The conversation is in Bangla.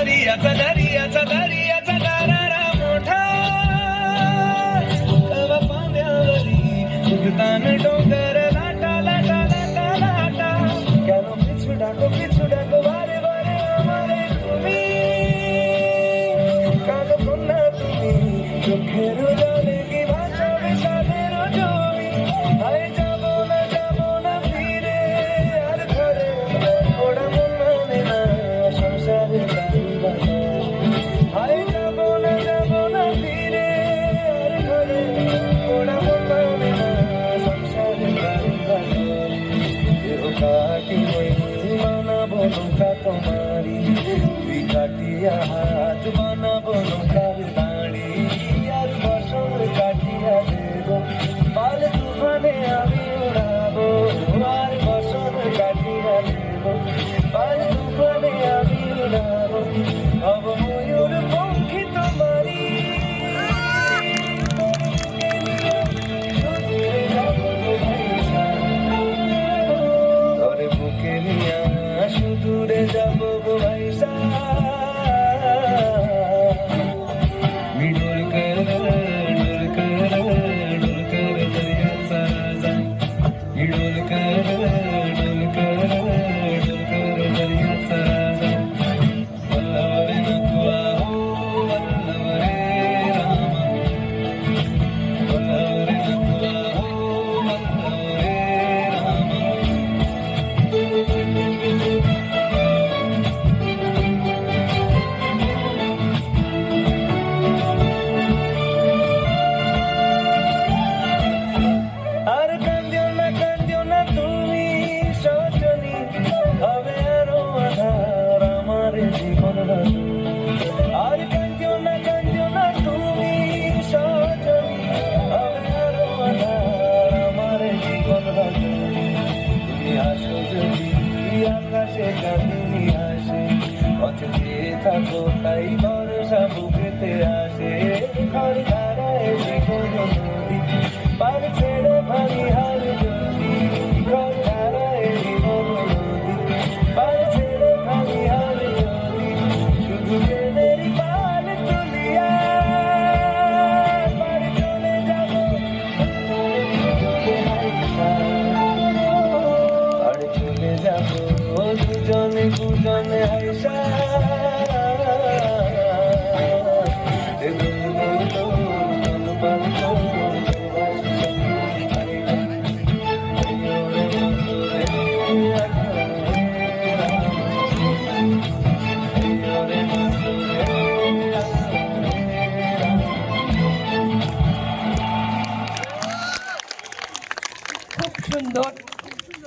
दर्याचा गारारा मोठा कवा पाण्यावरी उडताना डोंगर लाटा लाटा लाटा लाटा কেন পিছু ডাকো বারে বারে আমারে তুমি কালো কন্যা তুমি চোখের জলে কি ভাষা বিষাদের জমি আয় যাবো না ফিরে আর ঘরে ওরা মন মানে না সংসারের আয় যাবো না ফিরে আর ঘরে ওরা মন মানে না সংসারের কাটি বানাবো নৌকা তোমারি তুই কাটিয়া হাত বানাবো নৌকার দাঁড়ি আর বসর কাটিয়া দেব পাল তুফানে আমি উড়াবো আর বসর কাটিয়া দেব পাল তুফানে আমি উড়াবো হব ময়ূর পঙ্খী তোমারি ধরে বুকে নিয়া সুদূরে যাবো গো ভাইসা डुल कर दरिया सारा डुल कर दरिया सारा वल्लवरे नकुआ हो वल्लवरे रामा वल्लवरे नकुआ हो वल्लवरे रामा আর কান্দিও না তুমি সজনী হবে আরো আধার আমার জীবন আর কান্দিও না তুমি সজনী হবে আরো আধার আমার জীবন তুমি আসো যদি আকাশে চাঁদনি আসে অচেতে থাকো তাই ভরসা বুকেতে আসে ঘর ধারায় জীবন নদী পার ছেড়ে ভারী হার যদি ঘর ধারায় জীবন নদী পার ছেড়ে ভারী হার যদি শুধু প্রেমের পাল তুলিয়া পার চলে যাব পার চলে যাব দুজনে হাইসা খুব সুন্দর।